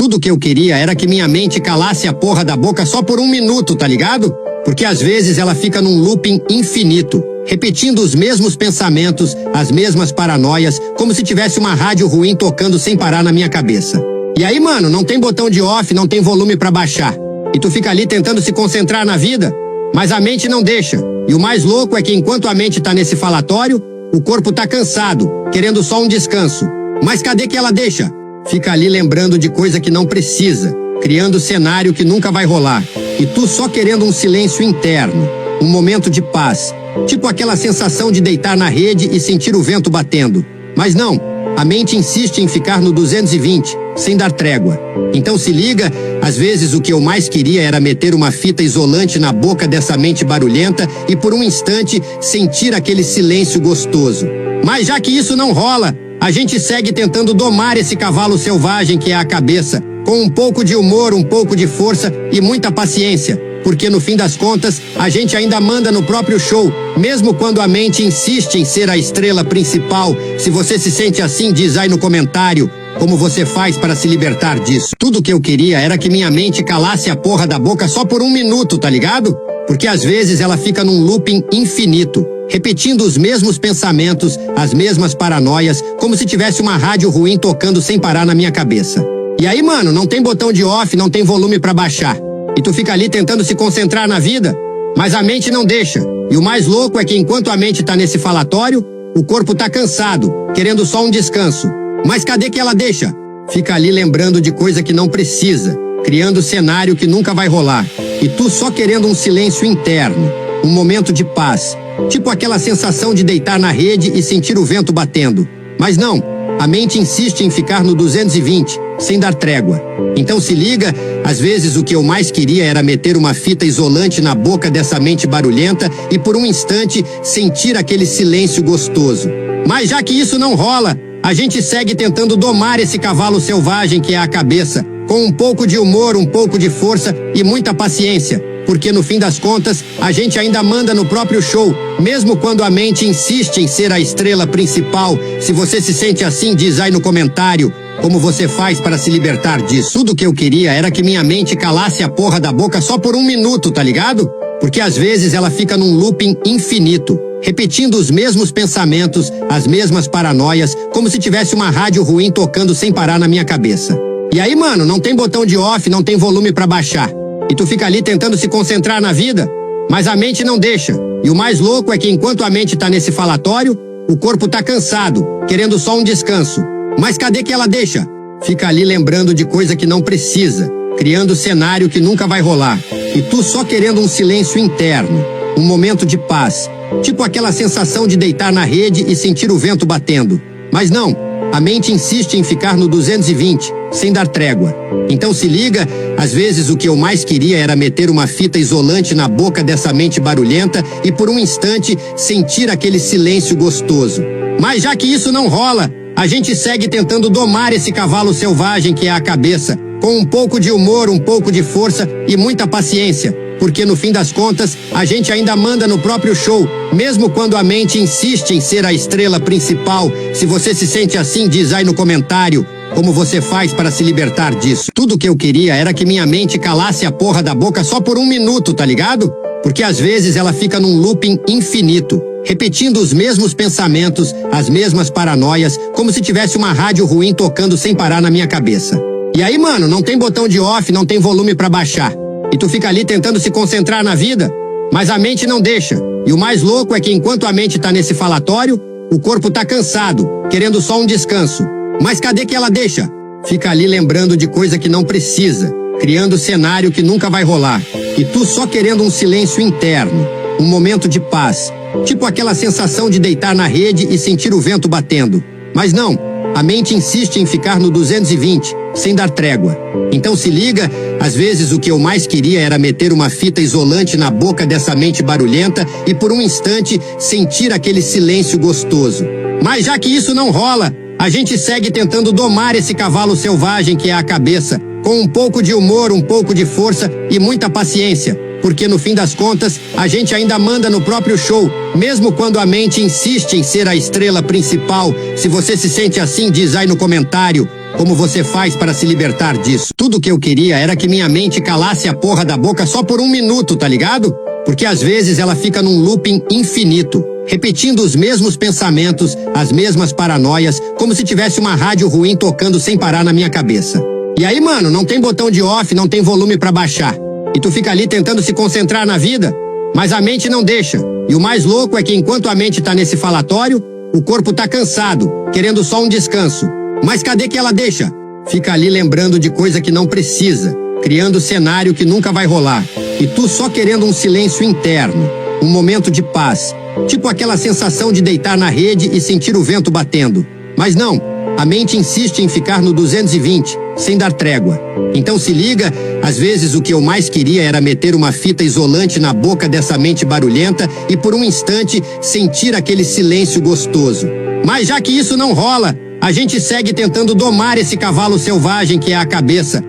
Tudo que eu queria era que minha mente calasse a porra da boca só por um minuto, tá ligado? Porque às vezes ela fica num looping infinito, repetindo os mesmos pensamentos, as mesmas paranoias, como se tivesse uma rádio ruim tocando sem parar na minha cabeça. E aí, mano, não tem botão de off, não tem volume pra baixar. E tu fica ali tentando se concentrar na vida, mas a mente não deixa. E o mais louco é que enquanto a mente tá nesse falatório, o corpo tá cansado, querendo só um descanso. Mas cadê que ela deixa? Fica ali lembrando de coisa que não precisa, criando cenário que nunca vai rolar. E tu só querendo um silêncio interno, um momento de paz. Tipo aquela sensação de deitar na rede e sentir o vento batendo. Mas não, a mente insiste em ficar no 220, sem dar trégua. Então se liga, às vezes o que eu mais queria era meter uma fita isolante na boca dessa mente barulhenta e por um instante sentir aquele silêncio gostoso. Mas já que isso não rola, a gente segue tentando domar esse cavalo selvagem que é a cabeça, com um pouco de humor, um pouco de força e muita paciência. Porque no fim das contas, a gente ainda manda no próprio show, mesmo quando a mente insiste em ser a estrela principal. Se você se sente assim, diz aí no comentário como você faz para se libertar disso. Tudo que eu queria era que minha mente calasse a porra da boca só por um minuto, tá ligado? Porque às vezes ela fica num looping infinito, repetindo os mesmos pensamentos, as mesmas paranoias, como se tivesse uma rádio ruim tocando sem parar na minha cabeça. E aí, mano, não tem botão de off, não tem volume pra baixar. E tu fica ali tentando se concentrar na vida, mas a mente não deixa. E o mais louco é que enquanto a mente tá nesse falatório, o corpo tá cansado, querendo só um descanso. Mas cadê que ela deixa? Fica ali lembrando de coisa que não precisa, criando cenário que nunca vai rolar. E tu só querendo um silêncio interno, um momento de paz. Tipo aquela sensação de deitar na rede e sentir o vento batendo. Mas não, a mente insiste em ficar no 220, sem dar trégua. Então se liga, às vezes o que eu mais queria era meter uma fita isolante na boca dessa mente barulhenta e por um instante sentir aquele silêncio gostoso. Mas já que isso não rola, a gente segue tentando domar esse cavalo selvagem que é a cabeça, com um pouco de humor, um pouco de força e muita paciência. Porque no fim das contas, a gente ainda manda no próprio show, mesmo quando a mente insiste em ser a estrela principal. Se você se sente assim, diz aí no comentário como você faz para se libertar disso. Tudo que eu queria era que minha mente calasse a porra da boca só por um minuto, tá ligado? Porque às vezes ela fica num looping infinito, repetindo os mesmos pensamentos, as mesmas paranoias, como se tivesse uma rádio ruim tocando sem parar na minha cabeça. E aí, mano, não tem botão de off, não tem volume pra baixar. E tu fica ali tentando se concentrar na vida, mas a mente não deixa. E o mais louco é que enquanto a mente tá nesse falatório, o corpo tá cansado, querendo só um descanso. Mas cadê que ela deixa? Fica ali lembrando de coisa que não precisa, criando cenário que nunca vai rolar. E tu só querendo um silêncio interno, um momento de paz. Tipo aquela sensação de deitar na rede e sentir o vento batendo. Mas não, a mente insiste em ficar no 220, sem dar trégua. Então se liga, às vezes o que eu mais queria era meter uma fita isolante na boca dessa mente barulhenta e por um instante sentir aquele silêncio gostoso. Mas já que isso não rola, a gente segue tentando domar esse cavalo selvagem que é a cabeça, com um pouco de humor, um pouco de força e muita paciência. Porque no fim das contas, a gente ainda manda no próprio show, mesmo quando a mente insiste em ser a estrela principal. Se você se sente assim, diz aí no comentário como você faz para se libertar disso. Tudo que eu queria era que minha mente calasse a porra da boca só por um minuto, tá ligado? Porque às vezes ela fica num looping infinito, repetindo os mesmos pensamentos, as mesmas paranoias, como se tivesse uma rádio ruim tocando sem parar na minha cabeça. E aí, mano, não tem botão de off, não tem volume pra baixar. E tu fica ali tentando se concentrar na vida, mas a mente não deixa. E o mais louco é que enquanto a mente tá nesse falatório, o corpo tá cansado, querendo só um descanso. Mas cadê que ela deixa? Fica ali lembrando de coisa que não precisa, criando cenário que nunca vai rolar. E tu só querendo um silêncio interno, um momento de paz. Tipo aquela sensação de deitar na rede e sentir o vento batendo. Mas não, a mente insiste em ficar no 220, sem dar trégua. Então se liga, às vezes o que eu mais queria era meter uma fita isolante na boca dessa mente barulhenta e por um instante sentir aquele silêncio gostoso. Mas já que isso não rola, a gente segue tentando domar esse cavalo selvagem que é a cabeça, com um pouco de humor, um pouco de força e muita paciência. Porque no fim das contas, a gente ainda manda no próprio show, mesmo quando a mente insiste em ser a estrela principal. Se você se sente assim, diz aí no comentário como você faz para se libertar disso. Tudo que eu queria era que minha mente calasse a porra da boca só por um minuto, tá ligado? Porque às vezes ela fica num looping infinito, repetindo os mesmos pensamentos, as mesmas paranoias, como se tivesse uma rádio ruim tocando sem parar na minha cabeça. E aí, mano, não tem botão de off, não tem volume pra baixar. E tu fica ali tentando se concentrar na vida, mas a mente não deixa. E o mais louco é que enquanto a mente tá nesse falatório, o corpo tá cansado, querendo só um descanso. Mas cadê que ela deixa? Fica ali lembrando de coisa que não precisa, criando cenário que nunca vai rolar. E tu só querendo um silêncio interno, um momento de paz. Tipo aquela sensação de deitar na rede e sentir o vento batendo. Mas não, a mente insiste em ficar no 220, sem dar trégua. Então se liga, às vezes o que eu mais queria era meter uma fita isolante na boca dessa mente barulhenta e por um instante sentir aquele silêncio gostoso. Mas já que isso não rola, a gente segue tentando domar esse cavalo selvagem que é a cabeça,